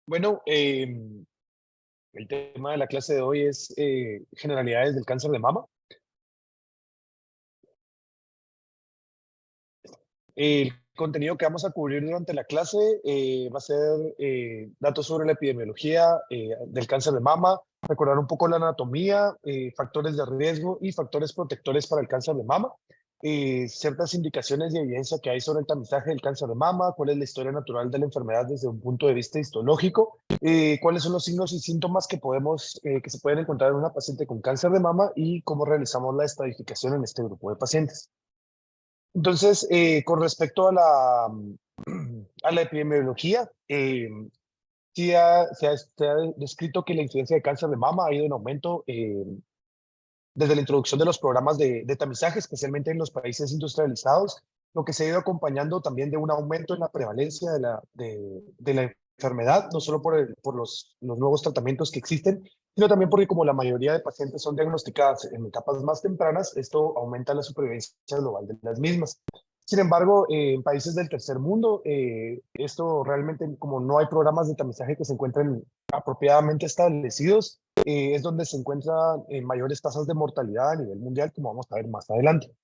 Bueno, el tema de la clase de hoy es generalidades del cáncer de mama. El contenido que vamos a cubrir durante la clase va a ser datos sobre la epidemiología del cáncer de mama, recordar un poco la anatomía, factores de riesgo y factores protectores para el cáncer de mama, ciertas indicaciones y evidencia que hay sobre el tamizaje del cáncer de mama, cuál es la historia natural de la enfermedad desde un punto de vista histológico, cuáles son los signos y síntomas que se pueden encontrar en una paciente con cáncer de mama y cómo realizamos la estadificación en este grupo de pacientes. Entonces, con respecto a a la epidemiología, sí se ha descrito que la incidencia de cáncer de mama ha ido en aumento desde la introducción de los programas de tamizaje, especialmente en los países industrializados, lo que se ha ido acompañando también de un aumento en la prevalencia de la enfermedad, no solo por los nuevos tratamientos que existen, sino también porque como la mayoría de pacientes son diagnosticadas en etapas más tempranas, esto aumenta la supervivencia global de las mismas. Sin embargo, en países del tercer mundo, esto realmente, como no hay programas de tamizaje que se encuentren apropiadamente establecidos, es donde se encuentran mayores tasas de mortalidad a nivel mundial, como vamos a ver más adelante.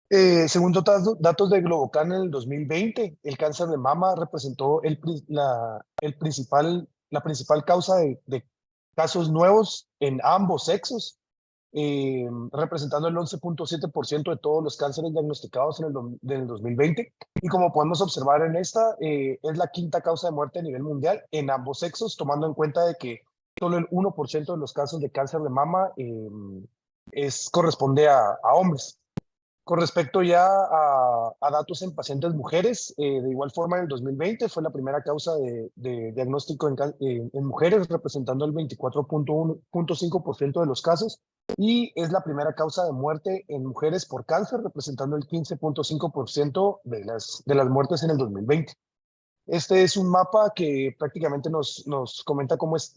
Según datos de Globocan en el 2020, el cáncer de mama representó la principal causa de casos nuevos en ambos sexos, representando el 11.7% de todos los cánceres diagnosticados del 2020. Y como podemos observar en esta, es la quinta causa de muerte a nivel mundial en ambos sexos, tomando en cuenta de que solo el 1% de los casos de cáncer de mama corresponde a hombres. Con respecto ya a datos en pacientes mujeres, de igual forma en el 2020 fue la primera causa de diagnóstico en mujeres, representando el 24.5% de los casos, y es la primera causa de muerte en mujeres por cáncer, representando el 15.5% de las muertes en el 2020. Este es un mapa que prácticamente nos comenta cómo es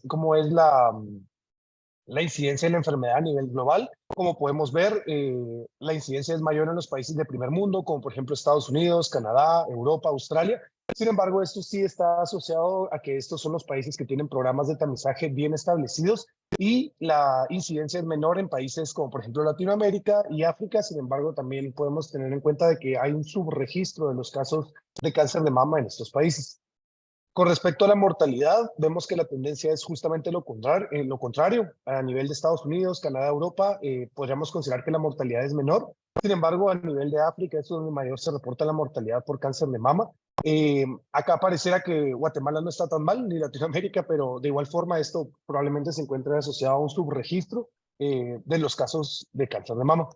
la incidencia de la enfermedad a nivel global. Como podemos ver, la incidencia es mayor en los países de primer mundo, como por ejemplo Estados Unidos, Canadá, Europa, Australia. Sin embargo, esto sí está asociado a que estos son los países que tienen programas de tamizaje bien establecidos y la incidencia es menor en países como por ejemplo Latinoamérica y África. Sin embargo, también podemos tener en cuenta de que hay un subregistro de los casos de cáncer de mama en estos países. Con respecto a la mortalidad, vemos que la tendencia es justamente lo contrario. A nivel de Estados Unidos, Canadá, Europa, podríamos considerar que la mortalidad es menor. Sin embargo, a nivel de África es donde mayor se reporta la mortalidad por cáncer de mama. Acá pareciera que Guatemala no está tan mal, ni Latinoamérica, pero de igual forma esto probablemente se encuentre asociado a un subregistro de los casos de cáncer de mama.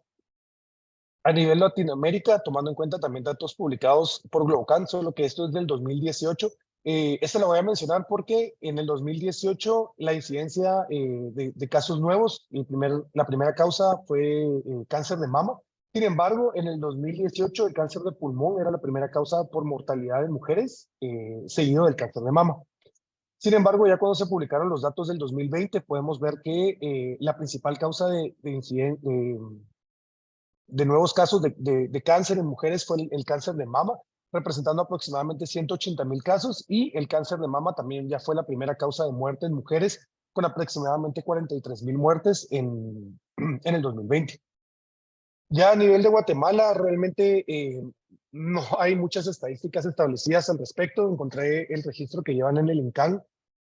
A nivel Latinoamérica, tomando en cuenta también datos publicados por Globocan, solo que esto es del 2018. Esta la voy a mencionar porque en el 2018 la incidencia de casos nuevos, la primera causa fue cáncer de mama. Sin embargo, en el 2018 el cáncer de pulmón era la primera causa por mortalidad en mujeres, seguido del cáncer de mama. Sin embargo, ya cuando se publicaron los datos del 2020, podemos ver que la principal causa de nuevos casos de cáncer en mujeres fue el cáncer de mama, representando aproximadamente 180,000 casos, y el cáncer de mama también ya fue la primera causa de muerte en mujeres, con aproximadamente 43,000 muertes en el 2020. Ya a nivel de Guatemala, realmente no hay muchas estadísticas establecidas al respecto. Encontré el registro que llevan en el INCAN,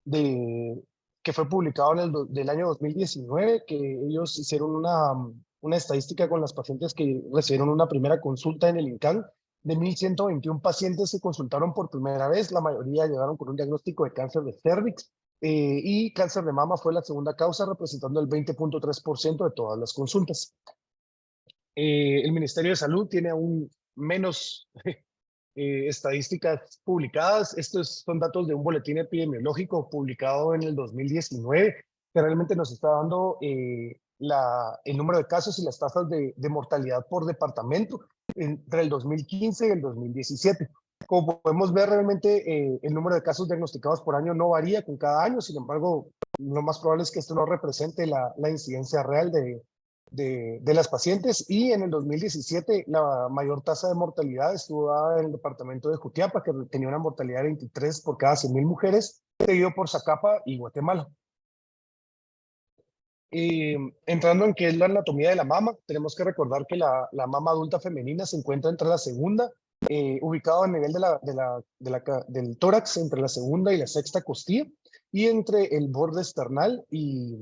que fue publicado del año 2019, que ellos hicieron una estadística con las pacientes que recibieron una primera consulta en el INCAN. De 1,121 pacientes que consultaron por primera vez, la mayoría llegaron con un diagnóstico de cáncer de cervix, y cáncer de mama fue la segunda causa, representando el 20.3% de todas las consultas. El Ministerio de Salud tiene aún menos estadísticas publicadas. Estos son datos de un boletín epidemiológico publicado en el 2019, que realmente nos está dando el número de casos y las tasas de mortalidad por departamento entre el 2015 y el 2017. Como podemos ver, realmente el número de casos diagnosticados por año no varía con cada año. Sin embargo, lo más probable es que esto no represente la incidencia real de las pacientes, y en el 2017 la mayor tasa de mortalidad estuvo dada en el departamento de Jutiapa, que tenía una mortalidad de 23 por cada 100.000 mujeres, seguido por Zacapa y Guatemala. Entrando en qué es la anatomía de la mama, tenemos que recordar que la mama adulta femenina se encuentra entre la segunda, ubicado a nivel del tórax, entre la segunda y la sexta costilla, y entre el borde esternal y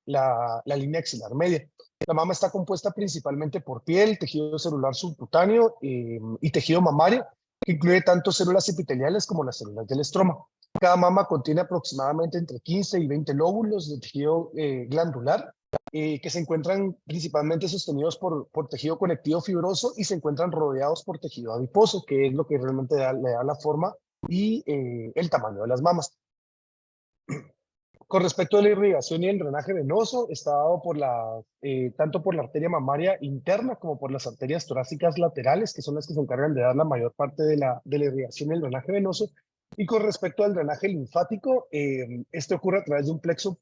la línea axilar media. La mama está compuesta principalmente por piel, tejido celular subcutáneo y tejido mamario, que incluye tanto células epiteliales como las células del estroma. Cada mama contiene aproximadamente entre 15 y 20 lóbulos de tejido glandular, que se encuentran principalmente sostenidos por tejido conectivo fibroso y se encuentran rodeados por tejido adiposo, que es lo que realmente le da la forma y el tamaño de las mamas. Con respecto a la irrigación y el drenaje venoso, está dado tanto por la arteria mamaria interna como por las arterias torácicas laterales, que son las que se encargan de dar la mayor parte de la irrigación y el drenaje venoso. Y con respecto al drenaje linfático, este ocurre a través de un plexo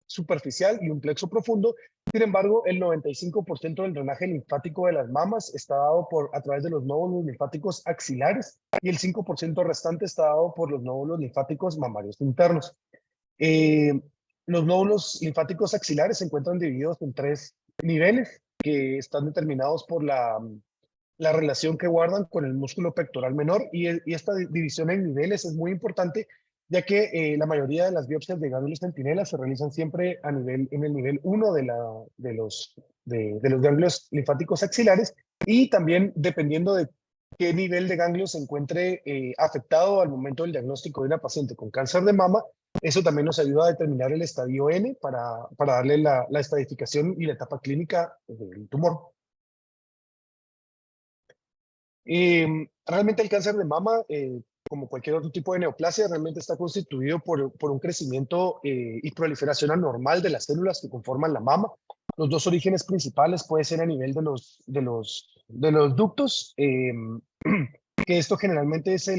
superficial y un plexo profundo. Sin embargo, el 95% del drenaje linfático de las mamas está dado a través de los nódulos linfáticos axilares, y el 5% restante está dado por los nódulos linfáticos mamarios internos. Eh, los nódulos linfáticos axilares se encuentran divididos en 3 niveles que están determinados por la relación que guardan con el músculo pectoral menor, y esta división en niveles es muy importante, ya que la mayoría de las biopsias de ganglios centinela se realizan siempre en el nivel 1 de los ganglios linfáticos axilares, y también dependiendo de qué nivel de ganglio se encuentre afectado al momento del diagnóstico de una paciente con cáncer de mama, eso también nos ayuda a determinar el estadio N para darle la estadificación y la etapa clínica del tumor. Realmente el cáncer de mama, como cualquier otro tipo de neoplasia, realmente está constituido por un crecimiento y proliferación anormal de las células que conforman la mama. Los dos orígenes principales puede ser a nivel de los ductos, que esto generalmente es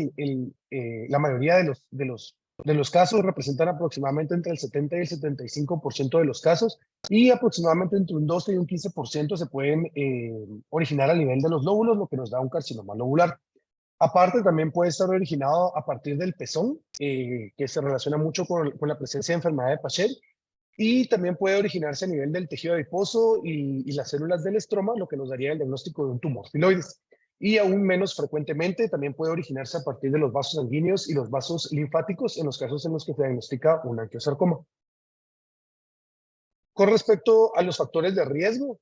la mayoría de los casos, representan aproximadamente entre el 70 y el 75% de los casos, y aproximadamente entre un 12 y un 15% se pueden originar a nivel de los lóbulos, lo que nos da un carcinoma lobular. Aparte, también puede estar originado a partir del pezón, que se relaciona mucho con la presencia de enfermedad de Paget, y también puede originarse a nivel del tejido adiposo y las células del estroma, lo que nos daría el diagnóstico de un tumor filoides. Y aún menos frecuentemente también puede originarse a partir de los vasos sanguíneos y los vasos linfáticos en los casos en los que se diagnostica un angiosarcoma. Con respecto a los factores de riesgo,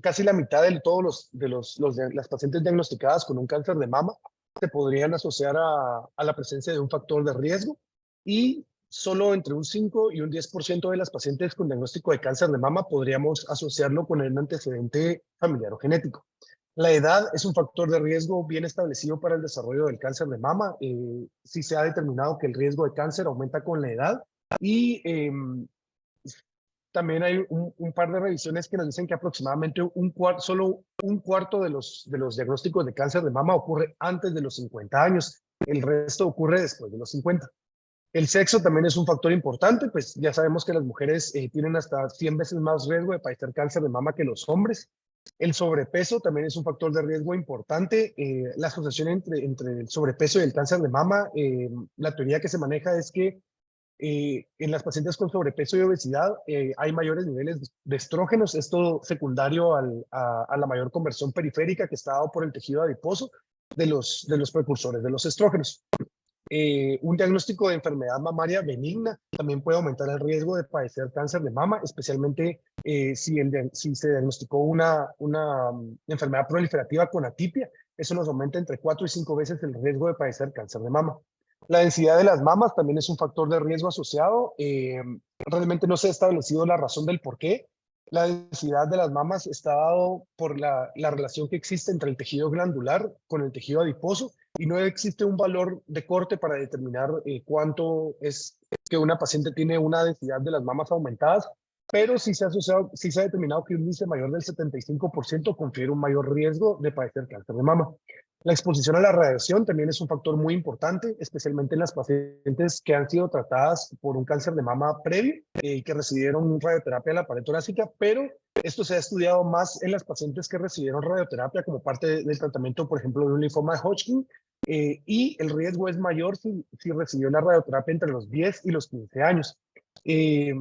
casi la mitad de todos las pacientes diagnosticadas con un cáncer de mama se podrían asociar a la presencia de un factor de riesgo, y solo entre un 5 y un 10% de las pacientes con diagnóstico de cáncer de mama podríamos asociarlo con un antecedente familiar o genético. La edad es un factor de riesgo bien establecido para el desarrollo del cáncer de mama. Sí se ha determinado que el riesgo de cáncer aumenta con la edad, y también hay un par de revisiones que nos dicen que aproximadamente solo un cuarto de los diagnósticos de cáncer de mama ocurre antes de los 50 años. El resto ocurre después de los 50. El sexo también es un factor importante, pues ya sabemos que las mujeres tienen hasta 100 veces más riesgo de padecer cáncer de mama que los hombres. El sobrepeso también es un factor de riesgo importante. La asociación entre el sobrepeso y el cáncer de mama, la teoría que se maneja es que en las pacientes con sobrepeso y obesidad hay mayores niveles de estrógenos, esto secundario a la mayor conversión periférica que está dado por el tejido adiposo de los precursores de los estrógenos. Un diagnóstico de enfermedad mamaria benigna también puede aumentar el riesgo de padecer cáncer de mama, especialmente si se diagnosticó una enfermedad proliferativa con atipia. Eso nos aumenta entre 4 y 5 veces el riesgo de padecer cáncer de mama. La densidad de las mamas también es un factor de riesgo asociado. Realmente no se ha establecido la razón del por qué. La densidad de las mamas está dado por la relación que existe entre el tejido glandular con el tejido adiposo, y no existe un valor de corte para determinar cuánto es que una paciente tiene una densidad de las mamas aumentadas, pero sí se ha determinado que un índice mayor del 75% confiere un mayor riesgo de padecer cáncer de mama. La exposición a la radiación también es un factor muy importante, especialmente en las pacientes que han sido tratadas por un cáncer de mama previo y que recibieron radioterapia de la pared torácica, pero esto se ha estudiado más en las pacientes que recibieron radioterapia como parte del tratamiento, por ejemplo, de un linfoma de Hodgkin, y el riesgo es mayor si recibió la radioterapia entre los 10 y los 15 años. Eh,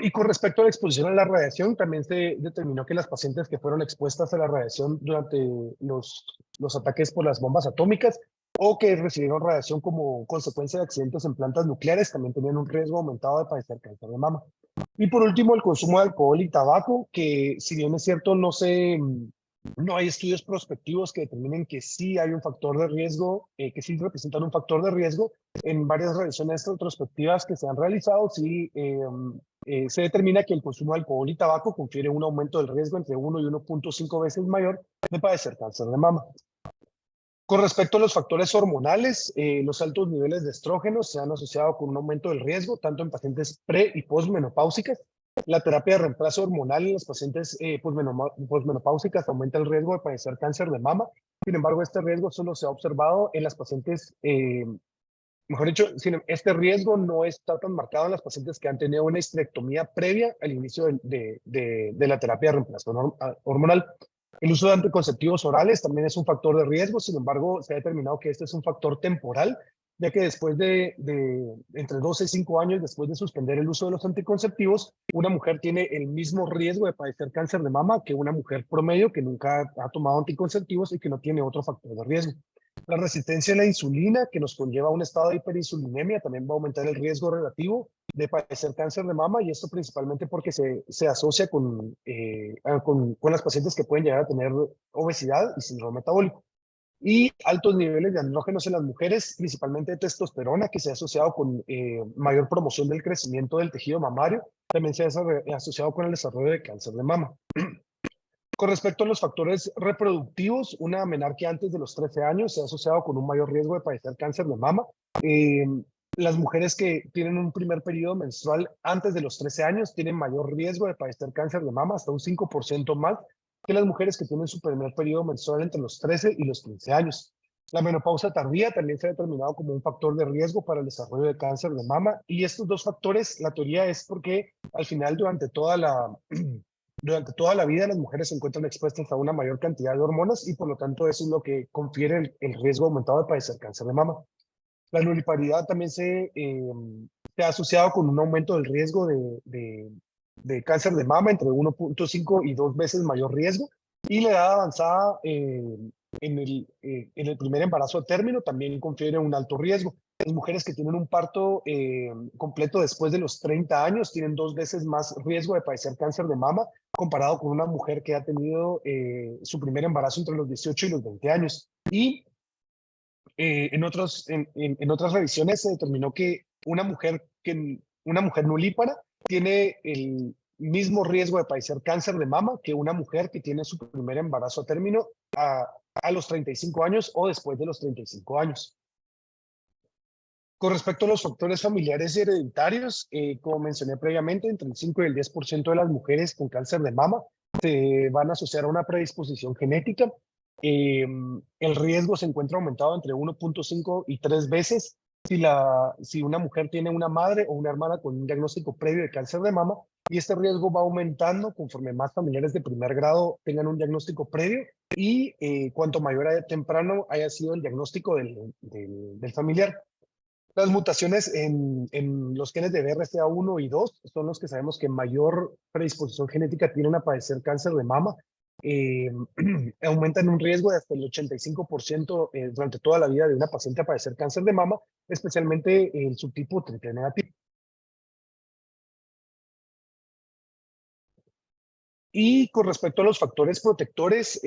y con respecto a la exposición a la radiación, también se determinó que las pacientes que fueron expuestas a la radiación durante los ataques por las bombas atómicas o que recibieron radiación como consecuencia de accidentes en plantas nucleares también tenían un riesgo aumentado de padecer cáncer de mama. Y por último, el consumo de alcohol y tabaco, que si bien es cierto, no hay estudios prospectivos que determinen que sí hay un factor de riesgo, que sí representan un factor de riesgo. En varias revisiones retrospectivas que se han realizado, sí se determina que el consumo de alcohol y tabaco confiere un aumento del riesgo entre 1 y 1.5 veces mayor de padecer cáncer de mama. Con respecto a los factores hormonales, los altos niveles de estrógenos se han asociado con un aumento del riesgo, tanto en pacientes pre- y posmenopáusicas. La terapia de reemplazo hormonal en las pacientes posmenopáusicas aumenta el riesgo de padecer cáncer de mama. Sin embargo, este riesgo solo se ha observado en las pacientes, mejor dicho, este riesgo no está tan marcado en las pacientes que han tenido una histerectomía previa al inicio de la terapia de reemplazo hormonal. El uso de anticonceptivos orales también es un factor de riesgo, sin embargo, se ha determinado que este es un factor temporal, ya que después de entre 12 y 5 años después de suspender el uso de los anticonceptivos, una mujer tiene el mismo riesgo de padecer cáncer de mama que una mujer promedio que nunca ha tomado anticonceptivos y que no tiene otro factor de riesgo. La resistencia a la insulina, que nos conlleva a un estado de hiperinsulinemia, también va a aumentar el riesgo relativo de padecer cáncer de mama, y esto principalmente porque se asocia con las pacientes que pueden llegar a tener obesidad y síndrome metabólico. Y altos niveles de andrógenos en las mujeres, principalmente de testosterona, que se ha asociado con mayor promoción del crecimiento del tejido mamario, también se ha asociado con el desarrollo de cáncer de mama. Con respecto a los factores reproductivos, una menarquia antes de los 13 años se ha asociado con un mayor riesgo de padecer cáncer de mama. Eh, las mujeres que tienen un primer periodo menstrual antes de los 13 años tienen mayor riesgo de padecer cáncer de mama, hasta un 5% más que las mujeres que tienen su primer periodo menstrual entre los 13 y los 15 años. La menopausa tardía también se ha determinado como un factor de riesgo para el desarrollo de cáncer de mama, y estos dos factores, la teoría es porque al final durante toda la vida las mujeres se encuentran expuestas a una mayor cantidad de hormonas y por lo tanto eso es lo que confiere el riesgo aumentado de padecer cáncer de mama. La nulliparidad también se ha asociado con un aumento del riesgo de cáncer de mama entre 1.5 y 2 veces mayor riesgo, y la edad avanzada en el primer embarazo a término también confiere un alto riesgo. Las mujeres que tienen un parto completo después de los 30 años tienen 2 veces más riesgo de padecer cáncer de mama comparado con una mujer que ha tenido su primer embarazo entre los 18 y los 20 años. Y en otras revisiones se determinó que una mujer nulípara tiene el mismo riesgo de padecer cáncer de mama que una mujer que tiene su primer embarazo a término a los 35 años o después de los 35 años. Con respecto a los factores familiares y hereditarios, como mencioné previamente, entre el 5 y el 10% de las mujeres con cáncer de mama se van a asociar a una predisposición genética. El riesgo se encuentra aumentado entre 1.5 y 3 veces si una mujer tiene una madre o una hermana con un diagnóstico previo de cáncer de mama, y este riesgo va aumentando conforme más familiares de primer grado tengan un diagnóstico previo y cuanto mayor temprano haya sido el diagnóstico del familiar. Las mutaciones en los genes de BRCA1 y 2 son los que sabemos que mayor predisposición genética tienen a padecer cáncer de mama. Eh, aumentan un riesgo de hasta el 85% durante toda la vida de una paciente a padecer cáncer de mama, especialmente el subtipo triple negativo. Y con respecto a los factores protectores,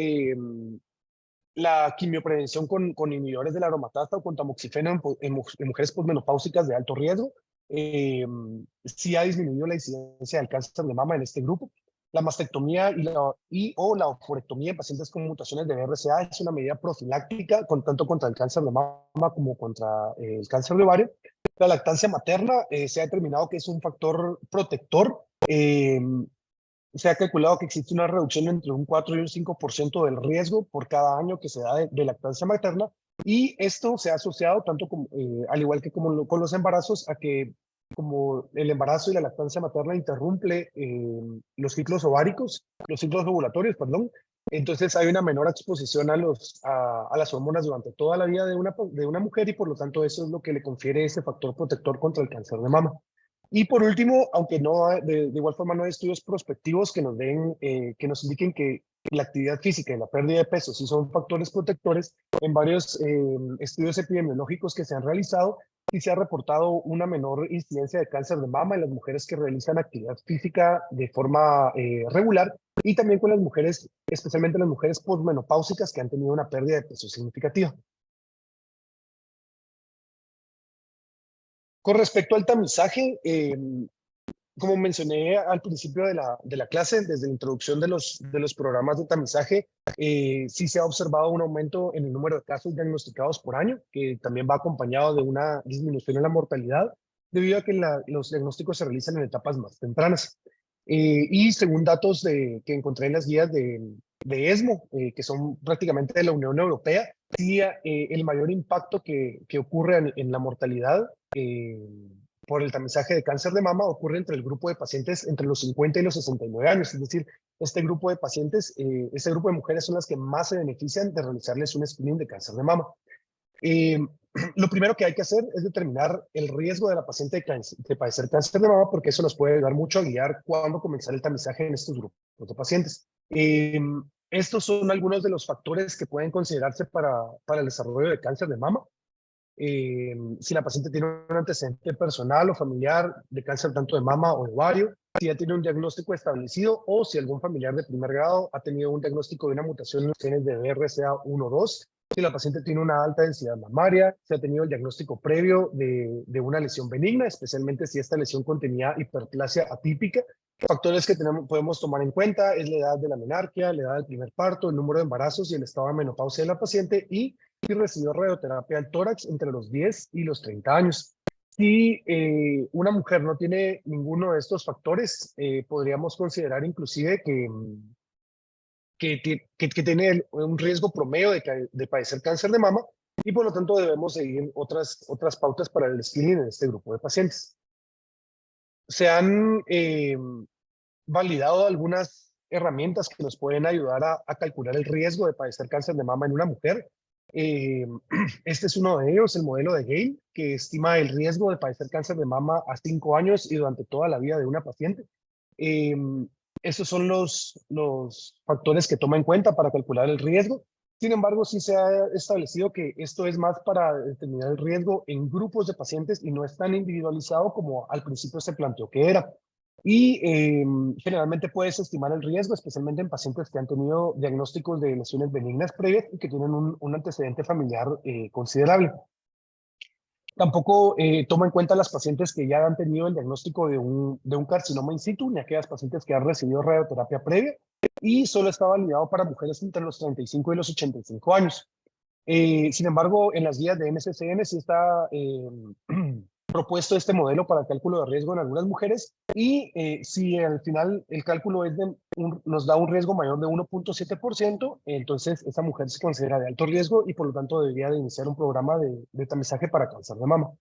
la quimioprevención con inhibidores de la aromatasa o con tamoxifeno en mujeres posmenopáusicas de alto riesgo, sí ha disminuido la incidencia del cáncer de mama en este grupo. La mastectomía o la oforectomía en pacientes con mutaciones de BRCA es una medida profiláctica tanto contra el cáncer de mama como contra el cáncer de ovario. La lactancia materna se ha determinado que es un factor protector se ha calculado que existe una reducción entre un 4 y un 5% del riesgo por cada año que se da de lactancia materna, y esto se ha asociado tanto como, al igual que como con los embarazos, a que como el embarazo y la lactancia materna interrumpe los ciclos ováricos, los ciclos ovulatorios, perdón, entonces hay una menor exposición a las hormonas durante toda la vida de una mujer, y por lo tanto eso es lo que le confiere ese factor protector contra el cáncer de mama. Y por último, aunque no de igual forma no hay estudios prospectivos que nos den, que nos indiquen que la actividad física y la pérdida de peso sí son factores protectores, en varios estudios epidemiológicos que se han realizado, sí se ha reportado una menor incidencia de cáncer de mama en las mujeres que realizan actividad física de forma regular, y también con las mujeres, especialmente las mujeres posmenopáusicas que han tenido una pérdida de peso significativa. Con respecto al tamizaje, como mencioné al principio de la clase, desde la introducción de los programas de tamizaje, sí se ha observado un aumento en el número de casos diagnosticados por año, que también va acompañado de una disminución en la mortalidad, debido a que los diagnósticos se realizan en etapas más tempranas. Y según datos que encontré en las guías de ESMO, que son prácticamente de la Unión Europea, sí, el mayor impacto que ocurre en la mortalidad por el tamizaje de cáncer de mama ocurre entre el grupo de pacientes entre los 50 y los 69 años. Es decir, este grupo de pacientes, este grupo de mujeres son las que más se benefician de realizarles un screening de cáncer de mama. Eh, lo primero que hay que hacer es determinar el riesgo de la paciente de padecer cáncer de mama, porque eso nos puede ayudar mucho a guiar cuándo comenzar el tamizaje en estos grupos de pacientes. Estos son algunos de los factores que pueden considerarse para el desarrollo de cáncer de mama. Si la paciente tiene un antecedente personal o familiar de cáncer tanto de mama o de ovario, si ya tiene un diagnóstico establecido, o si algún familiar de primer grado ha tenido un diagnóstico de una mutación en los genes de BRCA1 o 2, si la paciente tiene una alta densidad mamaria, si ha tenido el diagnóstico previo de una lesión benigna, especialmente si esta lesión contenía hiperplasia atípica. Factores que podemos tomar en cuenta es la edad de la menarquia, la edad del primer parto, el número de embarazos y el estado de menopausia de la paciente, y recibió radioterapia al tórax entre los 10 y los 30 años. Si una mujer no tiene ninguno de estos factores, podríamos considerar inclusive que tiene un riesgo promedio de padecer cáncer de mama, y por lo tanto debemos seguir otras pautas para el screening en este grupo de pacientes. Se han validado algunas herramientas que nos pueden ayudar a calcular el riesgo de padecer cáncer de mama en una mujer. Eh, este es uno de ellos, el modelo de Gale, que estima el riesgo de padecer cáncer de mama a 5 años y durante toda la vida de una paciente. Eh, Estos son los factores que toma en cuenta para calcular el riesgo. Sin embargo, sí se ha establecido que esto es más para determinar el riesgo en grupos de pacientes y no es tan individualizado como al principio se planteó que era. Y generalmente puedes estimar el riesgo, especialmente en pacientes que han tenido diagnósticos de lesiones benignas previas y que tienen un antecedente familiar considerable. Tampoco toma en cuenta las pacientes que ya han tenido el diagnóstico de un carcinoma in situ, ni aquellas pacientes que han recibido radioterapia previa, y solo está validado para mujeres entre los 35 y los 85 años. Sin embargo, en las guías de NCCN sí está propuesto este modelo para el cálculo de riesgo en algunas mujeres, y si al final el cálculo nos da un riesgo mayor de 1.7%, entonces esa mujer se considera de alto riesgo y por lo tanto debería de iniciar un programa de tamizaje para cáncer de mama.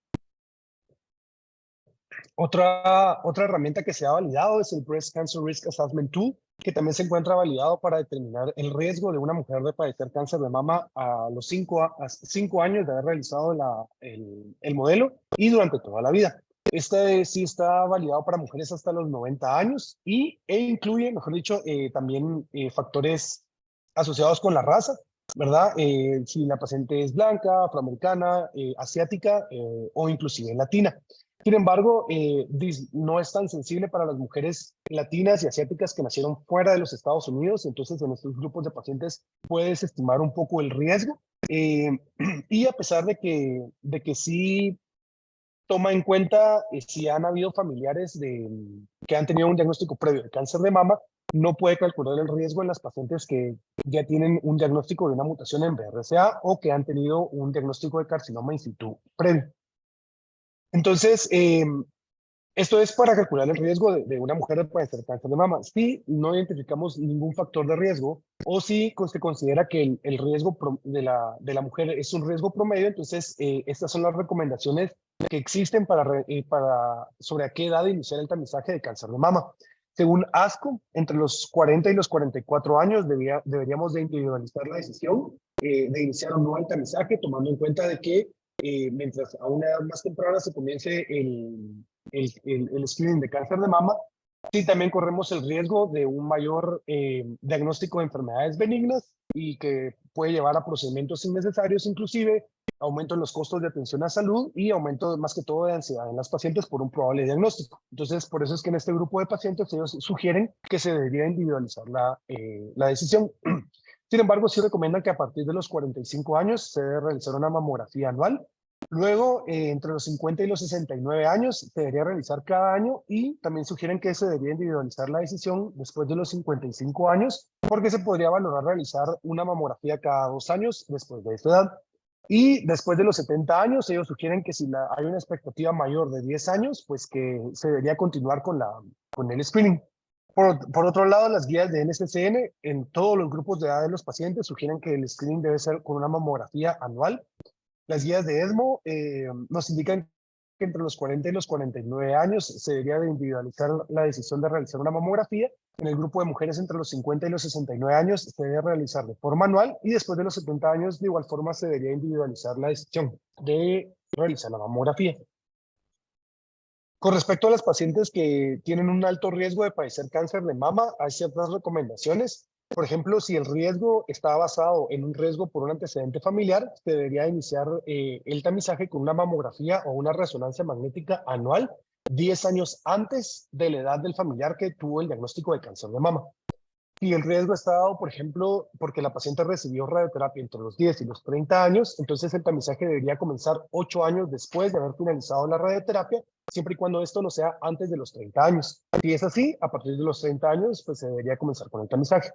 Otra herramienta que se ha validado es el Breast Cancer Risk Assessment Tool, que también se encuentra validado para determinar el riesgo de una mujer de padecer cáncer de mama a los 5 años de haber realizado el modelo y durante toda la vida. Este sí está validado para mujeres hasta los 90 años e incluye, mejor dicho, también factores asociados con la raza, ¿verdad? Si la paciente es blanca, afroamericana, asiática o inclusive latina. Sin embargo, no es tan sensible para las mujeres latinas y asiáticas que nacieron fuera de los Estados Unidos. Entonces, en estos grupos de pacientes puedes estimar un poco el riesgo. Eh, y a pesar de que sí toma en cuenta si han habido familiares que han tenido un diagnóstico previo de cáncer de mama, no puede calcular el riesgo en las pacientes que ya tienen un diagnóstico de una mutación en BRCA o que han tenido un diagnóstico de carcinoma in situ previo. Entonces, Esto es para calcular el riesgo de una mujer de padecer cáncer de mama. Si no identificamos ningún factor de riesgo o si se considera que el riesgo de la mujer es un riesgo promedio, entonces estas son las recomendaciones que existen sobre a qué edad iniciar el tamizaje de cáncer de mama. Según ASCO, entre los 40 y los 44 años deberíamos de individualizar la decisión de iniciar un nuevo tamizaje, tomando en cuenta de que mientras a una edad más temprana se comience el screening de cáncer de mama, sí también corremos el riesgo de un mayor diagnóstico de enfermedades benignas y que puede llevar a procedimientos innecesarios, inclusive aumento en los costos de atención a salud y aumento más que todo de ansiedad en las pacientes por un probable diagnóstico. Entonces, por eso es que en este grupo de pacientes ellos sugieren que se debería individualizar la decisión. Sin embargo, sí recomiendan que a partir de los 45 años se debe realizar una mamografía anual. Luego, entre los 50 y los 69 años, se debería realizar cada año y también sugieren que se debería individualizar la decisión después de los 55 años, porque se podría valorar realizar una mamografía cada 2 años después de esta edad. Y después de los 70 años, ellos sugieren que si hay una expectativa mayor de 10 años, pues que se debería continuar con el screening. Por otro lado, las guías de NCCN en todos los grupos de edad de los pacientes sugieren que el screening debe ser con una mamografía anual. Las guías de ESMO nos indican que entre los 40 y los 49 años se debería de individualizar la decisión de realizar una mamografía. En el grupo de mujeres entre los 50 y los 69 años se debe realizar de forma anual y después de los 70 años de igual forma se debería individualizar la decisión de realizar la mamografía. Con respecto a las pacientes que tienen un alto riesgo de padecer cáncer de mama, hay ciertas recomendaciones. Por ejemplo, si el riesgo está basado en un riesgo por un antecedente familiar, se debería iniciar el tamizaje con una mamografía o una resonancia magnética anual 10 años antes de la edad del familiar que tuvo el diagnóstico de cáncer de mama. Si el riesgo está dado, por ejemplo, porque la paciente recibió radioterapia entre los 10 y los 30 años, entonces el tamizaje debería comenzar 8 años después de haber finalizado la radioterapia, siempre y cuando esto no sea antes de los 30 años. Si es así, a partir de los 30 años, pues se debería comenzar con el tamizaje.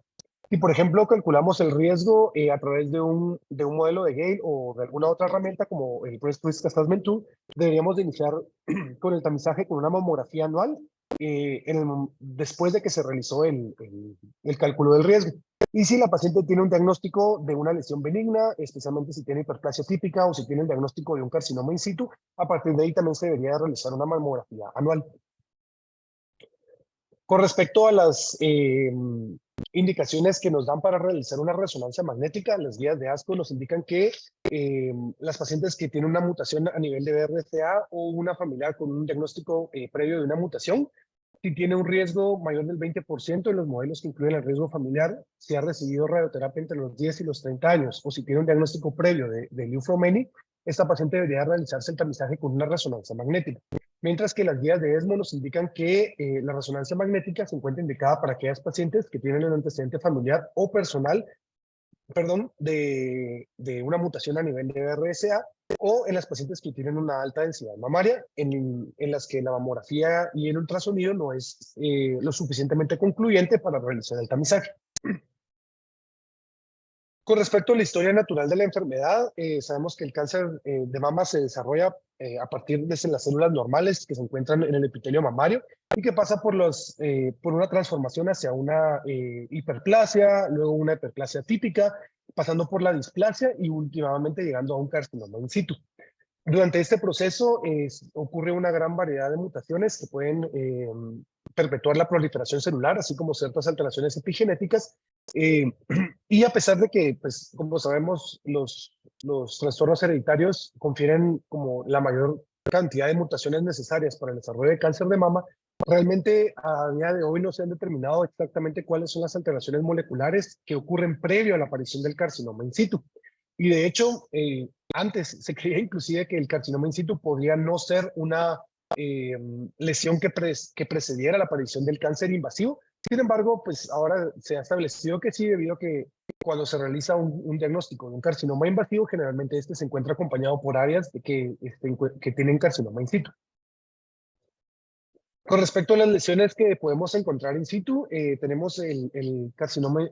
Si, por ejemplo, calculamos el riesgo a través de un modelo de Gale o de alguna otra herramienta como el Breast Risk Assessment Tool, deberíamos de iniciar con el tamizaje con una mamografía anual después de que se realizó el cálculo del riesgo. Y si la paciente tiene un diagnóstico de una lesión benigna, especialmente si tiene hiperplasia típica o si tiene el diagnóstico de un carcinoma in situ, a partir de ahí también se debería realizar una mamografía anual. Con respecto a las indicaciones que nos dan para realizar una resonancia magnética, las guías de ASCO nos indican que las pacientes que tienen una mutación a nivel de BRCA o una familiar con un diagnóstico previo de una mutación, si tiene un riesgo mayor del 20% en los modelos que incluyen el riesgo familiar, si ha recibido radioterapia entre los 10 y los 30 años, o si tiene un diagnóstico previo de Lymphomany, esta paciente debería realizarse el tamizaje con una resonancia magnética. Mientras que las guías de ESMO nos indican que la resonancia magnética se encuentra indicada para aquellas pacientes que tienen un antecedente familiar o personal, perdón, de una mutación a nivel de BRCA o en las pacientes que tienen una alta densidad mamaria, en las que la mamografía y el ultrasonido no es lo suficientemente concluyente para realizar el tamizaje. Con respecto a la historia natural de la enfermedad, sabemos que el cáncer de mama se desarrolla a partir de las células normales que se encuentran en el epitelio mamario y que pasa por una transformación hacia una hiperplasia, luego una hiperplasia típica, pasando por la displasia y últimamente llegando a un carcinoma in situ. Durante este proceso ocurre una gran variedad de mutaciones que pueden perpetuar la proliferación celular, así como ciertas alteraciones epigenéticas. Y a pesar de que, pues, como sabemos, los trastornos hereditarios confieren como la mayor cantidad de mutaciones necesarias para el desarrollo de cáncer de mama, realmente a día de hoy no se han determinado exactamente cuáles son las alteraciones moleculares que ocurren previo a la aparición del carcinoma in situ. Y de hecho, antes se creía inclusive que el carcinoma in situ podría no ser una lesión que precediera la aparición del cáncer invasivo. Sin embargo, pues ahora se ha establecido que sí, debido a que cuando se realiza un diagnóstico de un carcinoma invasivo, generalmente este se encuentra acompañado por áreas que tienen carcinoma in situ. Con respecto a las lesiones que podemos encontrar in situ, tenemos el carcinoma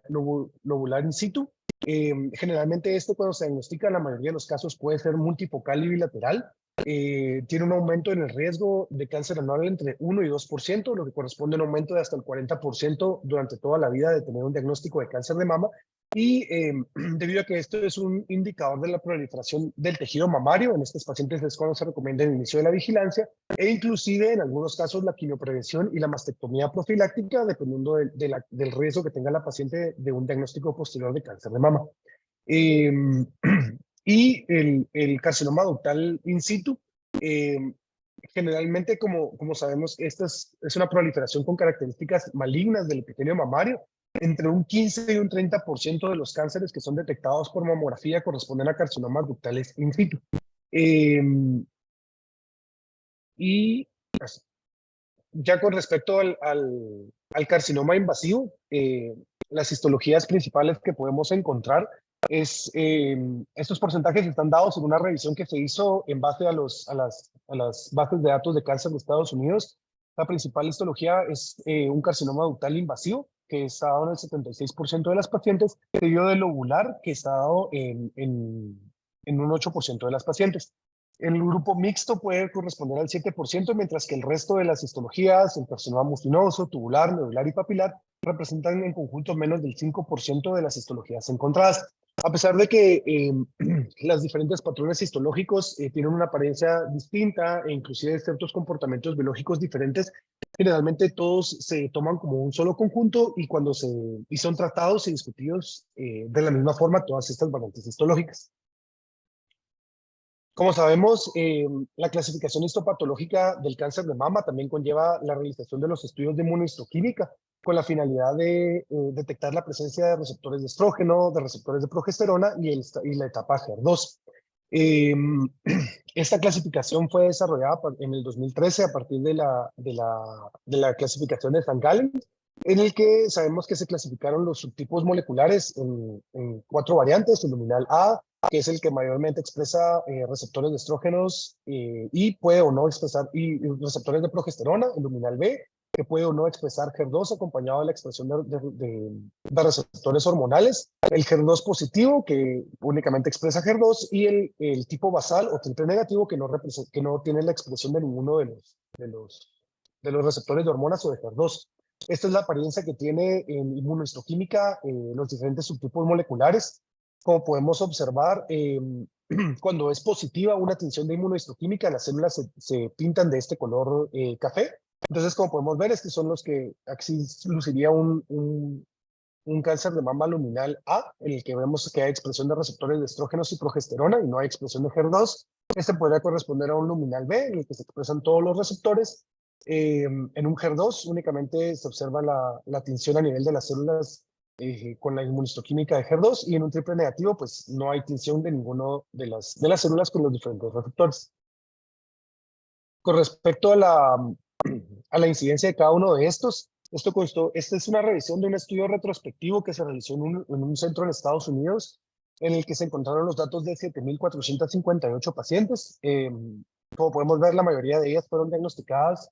lobular in situ, Generalmente cuando se diagnostica, en la mayoría de los casos puede ser multifocal y bilateral. Tiene un aumento en el riesgo de cáncer anual entre 1 y 2%, lo que corresponde a un aumento de hasta el 40% durante toda la vida de tener un diagnóstico de cáncer de mama. Y debido a que esto es un indicador de la proliferación del tejido mamario, en estos pacientes es cuando se recomienda el inicio de la vigilancia e inclusive en algunos casos la quimioprevención y la mastectomía profiláctica, dependiendo del riesgo que tenga la paciente de un diagnóstico posterior de cáncer de mama. Eh, y el carcinoma ductal in situ, eh, generalmente, como sabemos, esta es una proliferación con características malignas del epitelio mamario. Entre un 15 y un 30% de los cánceres que son detectados por mamografía corresponden a carcinomas ductales in situ. Eh, y pues, ya con respecto al carcinoma invasivo, las histologías principales que podemos encontrar estos porcentajes están dados en una revisión que se hizo en base a las bases de datos de cáncer de Estados Unidos. La principal histología es un carcinoma ductal invasivo, que está dado en el 76% de las pacientes, seguido del lobular, que está dado en un 8% de las pacientes. El grupo mixto puede corresponder al 7%, mientras que el resto de las histologías, el carcinoma mucinoso, tubular, nodular y papilar, representan en conjunto menos del 5% de las histologías encontradas. A pesar de que las diferentes patrones histológicos tienen una apariencia distinta e inclusive ciertos comportamientos biológicos diferentes, generalmente todos se toman como un solo conjunto y son tratados y discutidos de la misma forma todas estas variantes histológicas. Como sabemos, la clasificación histopatológica del cáncer de mama también conlleva la realización de los estudios de inmunohistoquímica con la finalidad de detectar la presencia de receptores de estrógeno, de receptores de progesterona y la etapa HER2. Esta clasificación fue desarrollada en el 2013 a partir de la clasificación de Van Galen, en el que sabemos que se clasificaron los subtipos moleculares en 4 variantes: el luminal A, que es el que mayormente expresa receptores de estrógenos y puede o no expresar, y receptores de progesterona; el luminal B, que puede o no expresar HER2 acompañado de la expresión de receptores hormonales; el HER2 positivo, que únicamente expresa HER2; y el tipo basal o triple negativo, que no tiene la expresión de ninguno de los receptores de hormonas o de HER2. Esta es la apariencia que tiene en inmunohistoquímica los diferentes subtipos moleculares. Como podemos observar, cuando es positiva una tinción de inmunohistoquímica, las células se pintan de este color café. Entonces, como podemos ver, estos son los que así luciría un cáncer de mama luminal A, en el que vemos que hay expresión de receptores de estrógenos y progesterona y no hay expresión de HER2. Este podría corresponder a un luminal B, en el que se expresan todos los receptores. En un HER2 únicamente se observa la tinción a nivel de las células con la inmunohistoquímica de HER2, y en un triple negativo pues no hay tinción de ninguno de las células con los diferentes receptores. Con respecto a la incidencia de cada uno de estos, esta es una revisión de un estudio retrospectivo que se realizó en un centro en Estados Unidos, en el que se encontraron los datos de 7,458 pacientes. Como podemos ver, la mayoría de ellas fueron diagnosticadas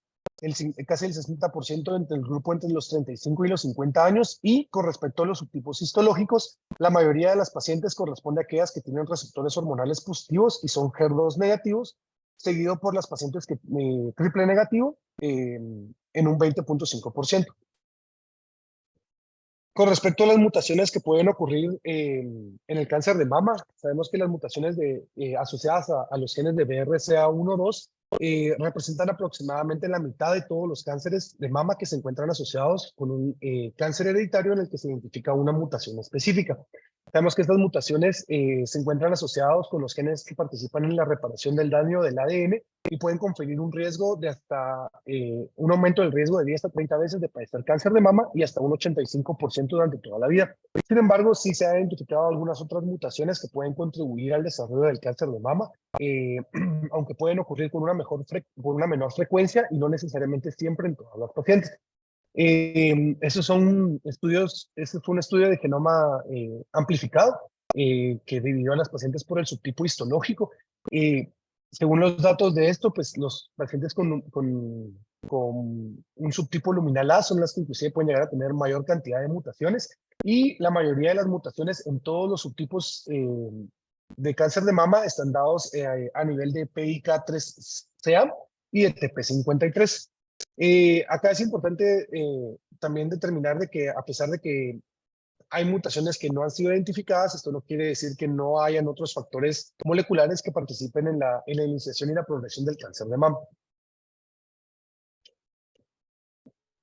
casi el 60% entre el grupo entre los 35 y los 50 años, y con respecto a los subtipos histológicos, la mayoría de las pacientes corresponde a aquellas que tienen receptores hormonales positivos y son HER2 negativos, seguido por las pacientes que triple negativo en un 20,5%. Con respecto a las mutaciones que pueden ocurrir en el cáncer de mama, sabemos que las mutaciones asociadas a los genes de BRCA1-2 representan aproximadamente la mitad de todos los cánceres de mama que se encuentran asociados con un cáncer hereditario en el que se identifica una mutación específica. Sabemos que estas mutaciones se encuentran asociados con los genes que participan en la reparación del daño del ADN y pueden conferir un riesgo de hasta un aumento del riesgo de 10 a 30 veces de padecer cáncer de mama y hasta un 85% durante toda la vida. Sin embargo, sí se han identificado algunas otras mutaciones que pueden contribuir al desarrollo del cáncer de mama, aunque pueden ocurrir con una menor frecuencia y no necesariamente siempre en todas las pacientes. Esos son estudios, este fue un estudio de genoma amplificado que dividió a las pacientes por el subtipo histológico. Según los datos de esto, pues los pacientes con un subtipo luminal A son las que inclusive pueden llegar a tener mayor cantidad de mutaciones, Y la mayoría de las mutaciones en todos los subtipos de cáncer de mama están dados a nivel de PIK3CA y de TP53. Acá es importante también determinar de que a pesar de que hay mutaciones que no han sido identificadas, esto no quiere decir que no hayan otros factores moleculares que participen en la iniciación y la progresión del cáncer de mama.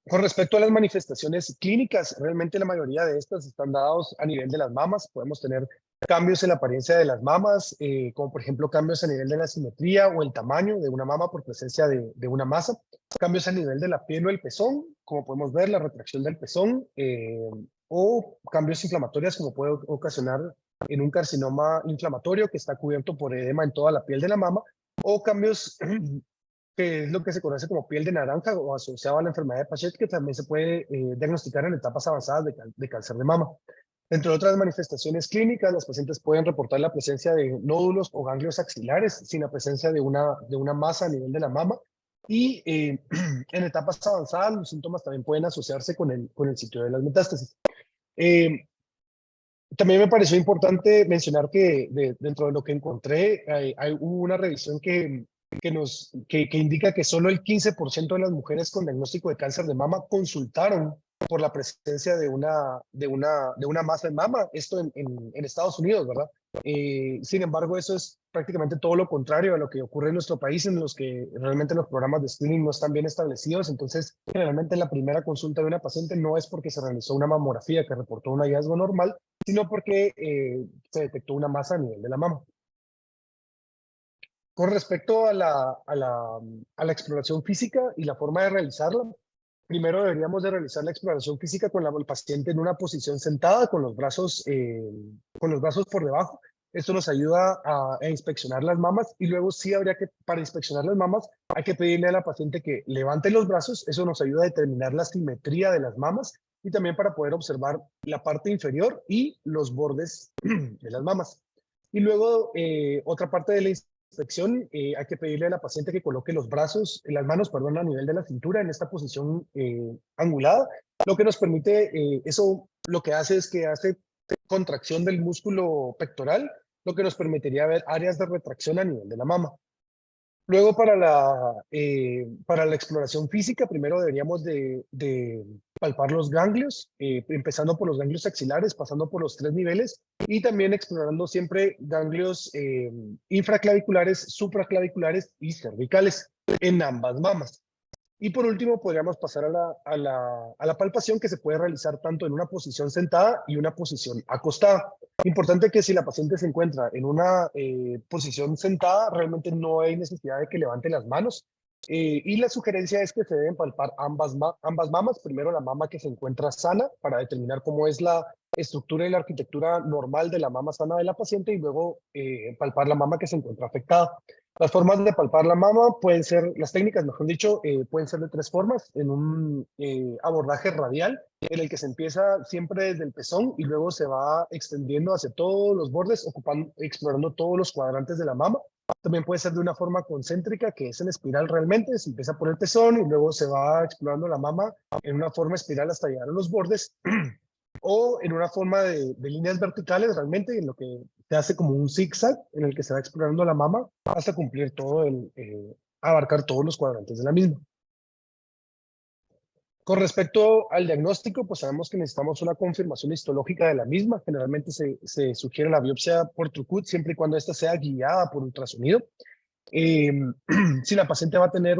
Con respecto a las manifestaciones clínicas, realmente la mayoría de estas están dados a nivel de las mamas. Podemos tener cambios en la apariencia de las mamas, como por ejemplo cambios a nivel de la simetría o el tamaño de una mama por presencia de una masa. Cambios a nivel de la piel o el pezón, como podemos ver, la retracción del pezón, o cambios inflamatorios como puede ocasionar en un carcinoma inflamatorio que está cubierto por edema en toda la piel de la mama, o cambios que es lo que se conoce como piel de naranja o asociado a la enfermedad de Paget, que también se puede diagnosticar en etapas avanzadas de cáncer de mama. Entre otras manifestaciones clínicas, los pacientes pueden reportar la presencia de nódulos o ganglios axilares sin la presencia de una masa a nivel de la mama. Y en etapas avanzadas, los síntomas también pueden asociarse con el sitio de las metástasis. También me pareció importante mencionar que dentro de lo que encontré, hubo una revisión que indica que solo el 15% de las mujeres con diagnóstico de cáncer de mama consultaron por la presencia de una masa en mama, esto en Estados Unidos, ¿verdad? Sin embargo, eso es prácticamente todo lo contrario a lo que ocurre en nuestro país, en los que realmente los programas de screening no están bien establecidos. Entonces, generalmente la primera consulta de una paciente no es porque se realizó una mamografía que reportó un hallazgo normal, sino porque se detectó una masa a nivel de la mama. Con respecto a la exploración física y la forma de realizarla, primero deberíamos de realizar la exploración física con el paciente en una posición sentada, con los brazos por debajo. Esto nos ayuda a inspeccionar las mamas y luego sí habría que, para inspeccionar las mamas, hay que pedirle a la paciente que levante los brazos. Eso nos ayuda a determinar la simetría de las mamas y también para poder observar la parte inferior y los bordes de las mamas. Y luego, otra parte de la inspección, hay que pedirle a la paciente que coloque los brazos, las manos, perdón, a nivel de la cintura en esta posición angulada, lo que nos permite, eso lo que hace es que hace contracción del músculo pectoral, lo que nos permitiría ver áreas de retracción a nivel de la mama. Luego, para la exploración física, primero deberíamos de palpar los ganglios, empezando por los ganglios axilares, pasando por los 3 niveles, y también explorando siempre ganglios infraclaviculares, supraclaviculares y cervicales en ambas mamas. Y por último, podríamos pasar a la palpación, que se puede realizar tanto en una posición sentada y una posición acostada. Importante que si la paciente se encuentra en una posición sentada, realmente no hay necesidad de que levante las manos. Y la sugerencia es que se deben palpar ambas mamas. Primero la mama que se encuentra sana para determinar cómo es la estructura y la arquitectura normal de la mama sana de la paciente, y luego palpar la mama que se encuentra afectada. Las formas de palpar la mama pueden ser, las técnicas, mejor dicho, pueden ser de 3 formas. En un abordaje radial, en el que se empieza siempre desde el pezón y luego se va extendiendo hacia todos los bordes, explorando todos los cuadrantes de la mama. También puede ser de una forma concéntrica, que es en espiral realmente. Se empieza por el pezón y luego se va explorando la mama en una forma espiral hasta llegar a los bordes. O en una forma de líneas verticales realmente, en lo que se hace como un zigzag en el que se va explorando la mama hasta cumplir abarcar todos los cuadrantes de la misma. Con respecto al diagnóstico, pues sabemos que necesitamos una confirmación histológica de la misma. Generalmente se sugiere la biopsia por Trucut siempre y cuando ésta sea guiada por ultrasonido. Eh, si la paciente va a tener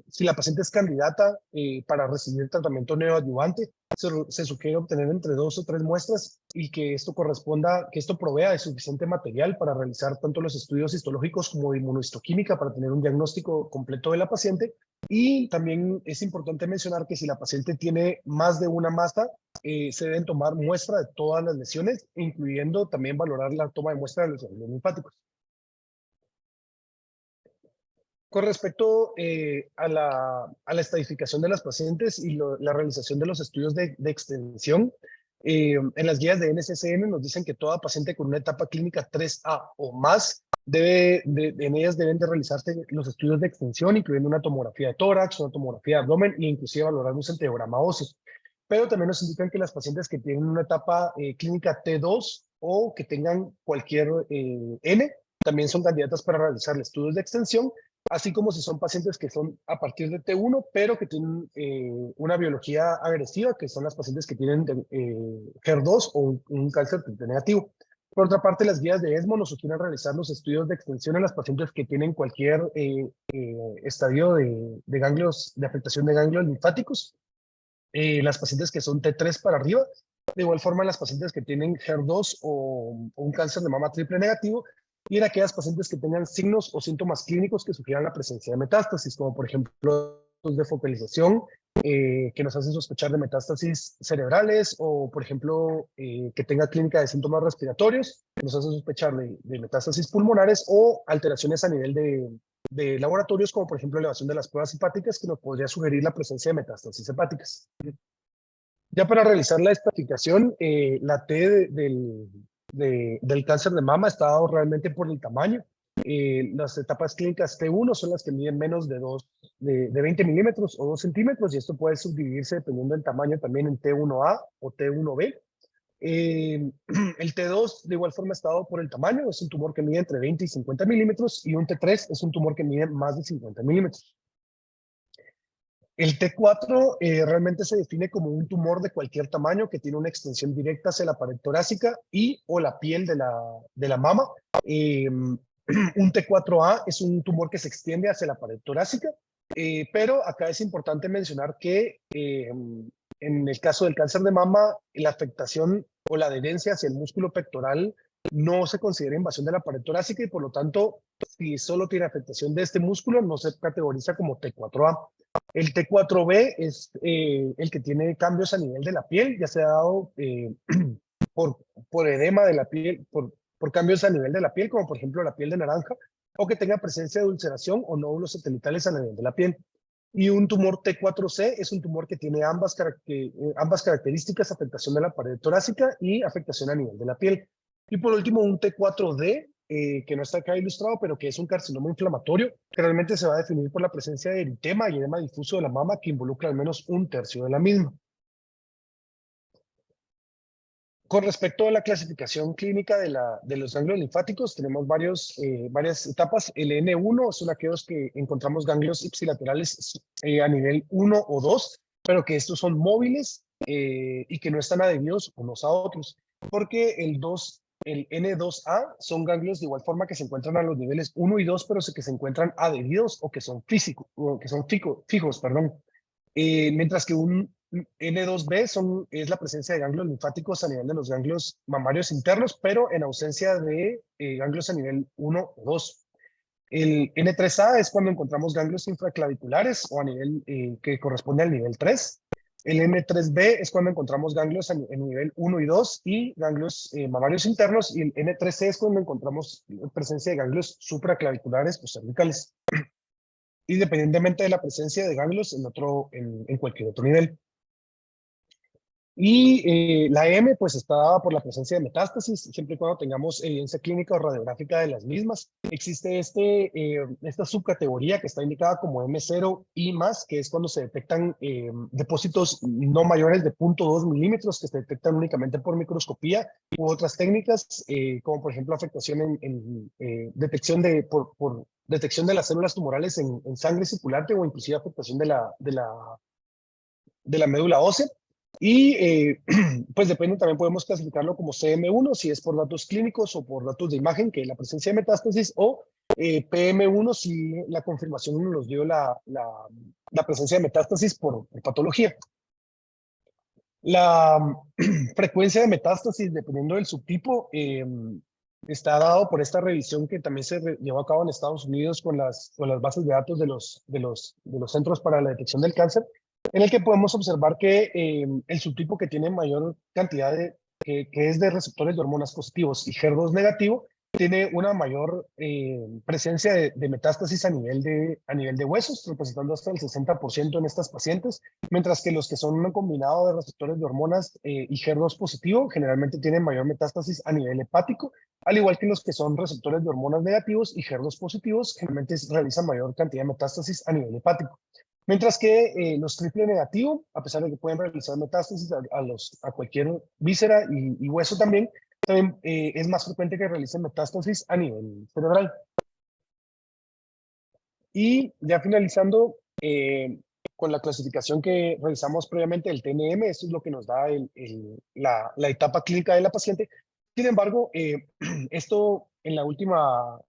si la paciente es candidata para recibir tratamiento neoadyuvante, se sugiere obtener entre 2 o 3 muestras y que esto provea de suficiente material para realizar tanto los estudios histológicos como de inmunohistoquímica para tener un diagnóstico completo de la paciente. Y también es importante mencionar que si la paciente tiene más de una masa, se deben tomar muestra de todas las lesiones, incluyendo también valorar la toma de muestra de los ganglios linfáticos. Con respecto a la estadificación de las pacientes y la realización de los estudios de extensión, en las guías de NCCN nos dicen que toda paciente con una etapa clínica 3A o más, en ellas deben de realizarse los estudios de extensión, incluyendo una tomografía de tórax, una tomografía de abdomen e inclusive valorar un centellograma óseo. pero también nos indican que las pacientes que tienen una etapa clínica T2 o que tengan cualquier N, también son candidatas para realizar estudios de extensión, así como si son pacientes que son a partir de T1, pero que tienen una biología agresiva, que son las pacientes que tienen HER2 o un cáncer triple negativo. Por otra parte, las guías de ESMO nos sugieren realizar los estudios de extensión en las pacientes que tienen cualquier estadio de ganglios, de afectación de ganglios linfáticos, las pacientes que son T3 para arriba, de igual forma las pacientes que tienen HER2 o un cáncer de mama triple negativo, y en aquellas pacientes que tengan signos o síntomas clínicos que sugieran la presencia de metástasis, como por ejemplo de focalización, que nos hacen sospechar de metástasis cerebrales, o por ejemplo que tenga clínica de síntomas respiratorios, que nos hacen sospechar de metástasis pulmonares o alteraciones a nivel de laboratorios, como por ejemplo elevación de las pruebas hepáticas, que nos podría sugerir la presencia de metástasis hepáticas. Ya para realizar la estratificación, la T del cáncer de mama está dado realmente por el tamaño. Las etapas clínicas T1 son las que miden menos de 20 milímetros o 2 centímetros, y esto puede subdividirse dependiendo del tamaño también en T1A o T1B. El T2 de igual forma está dado por el tamaño, es un tumor que mide entre 20 y 50 milímetros, y un T3 es un tumor que mide más de 50 milímetros. El T4 realmente se define como un tumor de cualquier tamaño que tiene una extensión directa hacia la pared torácica y o la piel de la mama. Un T4A es un tumor que se extiende hacia la pared torácica, pero acá es importante mencionar que en el caso del cáncer de mama, la afectación o la adherencia hacia el músculo pectoral no se considera invasión de la pared torácica, y por lo tanto, si solo tiene afectación de este músculo, no se categoriza como T4A. El T4B es el que tiene cambios a nivel de la piel, ya se ha dado por edema de la piel, por cambios a nivel de la piel, como por ejemplo la piel de naranja, o que tenga presencia de ulceración o nódulos satelitales a nivel de la piel. Y un tumor T4C es un tumor que tiene ambas características, afectación de la pared torácica y afectación a nivel de la piel. Y por último, un T4D, que no está acá ilustrado, pero que es un carcinoma inflamatorio, que realmente se va a definir por la presencia de eritema y edema difuso de la mama, que involucra al menos un tercio de la misma. Con respecto a la clasificación clínica de los ganglios linfáticos, tenemos varias etapas. El N1 son aquellos que encontramos ganglios ipsilaterales a nivel 1 o 2, pero que estos son móviles y que no están adheridos unos a otros, porque el N2A son ganglios de igual forma que se encuentran a los niveles 1 y 2, pero que se encuentran adheridos o que son fijos, perdón. Mientras que un N2B es la presencia de ganglios linfáticos a nivel de los ganglios mamarios internos, pero en ausencia de ganglios a nivel 1 o 2. El N3A es cuando encontramos ganglios infraclaviculares o a nivel que corresponde al nivel 3. El N3B es cuando encontramos ganglios en nivel 1 y 2 y ganglios mamarios internos, y el N3C es cuando encontramos presencia de ganglios supraclaviculares o cervicales, independientemente de la presencia de ganglios en cualquier otro nivel. Y la M, pues está dada por la presencia de metástasis, siempre y cuando tengamos evidencia clínica o radiográfica de las mismas. Existe esta subcategoría que está indicada como M0 y más, que es cuando se detectan depósitos no mayores de 0.2 milímetros, que se detectan únicamente por microscopía u otras técnicas, como por ejemplo afectación detección por detección de las células tumorales en sangre circulante, o inclusive afectación de la médula ósea. Y pues depende, también podemos clasificarlo como CM1 si es por datos clínicos o por datos de imagen, que la presencia de metástasis, o PM1 si la confirmación nos dio la presencia de metástasis por patología. La frecuencia de metástasis, dependiendo del subtipo, está dado por esta revisión que también se llevó a cabo en Estados Unidos con las bases de datos de los Centros para la Detección del Cáncer, en el que podemos observar que el subtipo que tiene mayor cantidad que es de receptores de hormonas positivos y HER2 negativo, tiene una mayor presencia de metástasis a nivel de huesos, representando hasta el 60% en estas pacientes, mientras que los que son un combinado de receptores de hormonas y HER2 positivo generalmente tienen mayor metástasis a nivel hepático, al igual que los que son receptores de hormonas negativos y HER2 positivos generalmente realizan mayor cantidad de metástasis a nivel hepático. Mientras que los triple negativo, a pesar de que pueden realizar metástasis a cualquier víscera y hueso también es más frecuente que realicen metástasis a nivel cerebral. Y ya finalizando con la clasificación que revisamos previamente del TNM, esto es lo que nos da la etapa clínica de la paciente. Sin embargo, esto en la última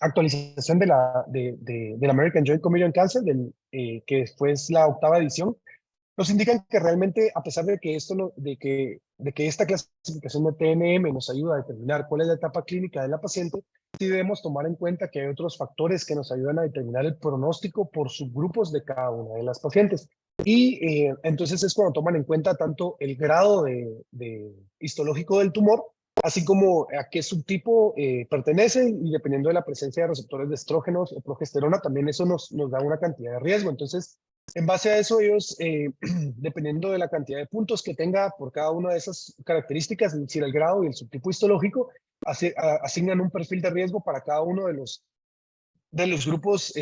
actualización del American Joint Committee on Cancer, que fue la 8ª edición, nos indican que realmente, a pesar de que, de que esta clasificación de TNM nos ayuda a determinar cuál es la etapa clínica de la paciente, sí debemos tomar en cuenta que hay otros factores que nos ayudan a determinar el pronóstico por subgrupos de cada una de las pacientes. Y entonces es cuando toman en cuenta tanto el grado de histológico del tumor, así como a qué subtipo pertenece, y dependiendo de la presencia de receptores de estrógenos o progesterona, también eso nos da una cantidad de riesgo. Entonces, en base a eso, ellos, dependiendo de la cantidad de puntos que tenga por cada una de esas características, es decir, el grado y el subtipo histológico, asignan un perfil de riesgo para cada uno de los grupos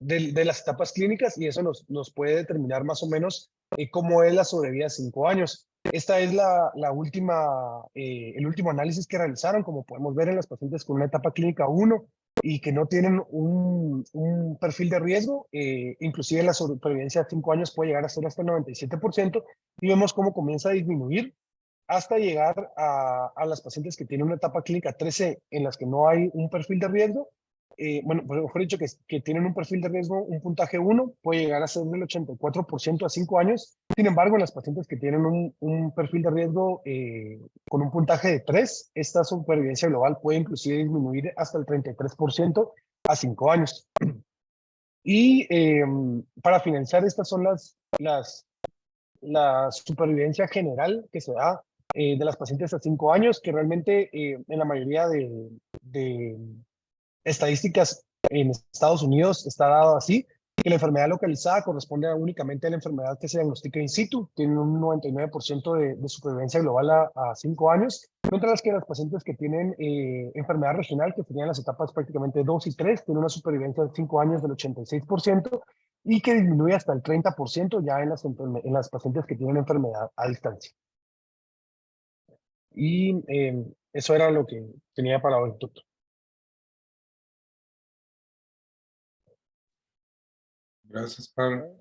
de las etapas clínicas, y eso nos puede determinar más o menos cómo es la sobrevida a 5 años. Esta es la última, el último análisis que realizaron, como podemos ver en las pacientes con una etapa clínica 1 y que no tienen un perfil de riesgo. Inclusive la sobrevivencia a 5 años puede llegar a ser hasta el 97%, y vemos cómo comienza a disminuir hasta llegar a las pacientes que tienen una etapa clínica 13 en las que no hay un perfil de riesgo. Bueno, pues mejor dicho, que tienen un perfil de riesgo, un puntaje 1, puede llegar a ser del 84% a 5 años. Sin embargo, en las pacientes que tienen un perfil de riesgo con un puntaje de 3, esta supervivencia global puede inclusive disminuir hasta el 33% a 5 años. Y para finalizar, estas son la supervivencia general que se da de las pacientes a 5 años, que realmente en la mayoría de estadísticas en Estados Unidos está dado así, que la enfermedad localizada corresponde únicamente a la enfermedad que se diagnostica in situ, tiene un 99% de supervivencia global a 5 años, mientras que las pacientes que tienen enfermedad regional, que serían las etapas prácticamente 2 y 3, tienen una supervivencia de 5 años del 86%, y que disminuye hasta el 30% ya en las pacientes que tienen enfermedad a distancia. Y eso era lo que tenía para hoy, doctor. Gracias, Pablo.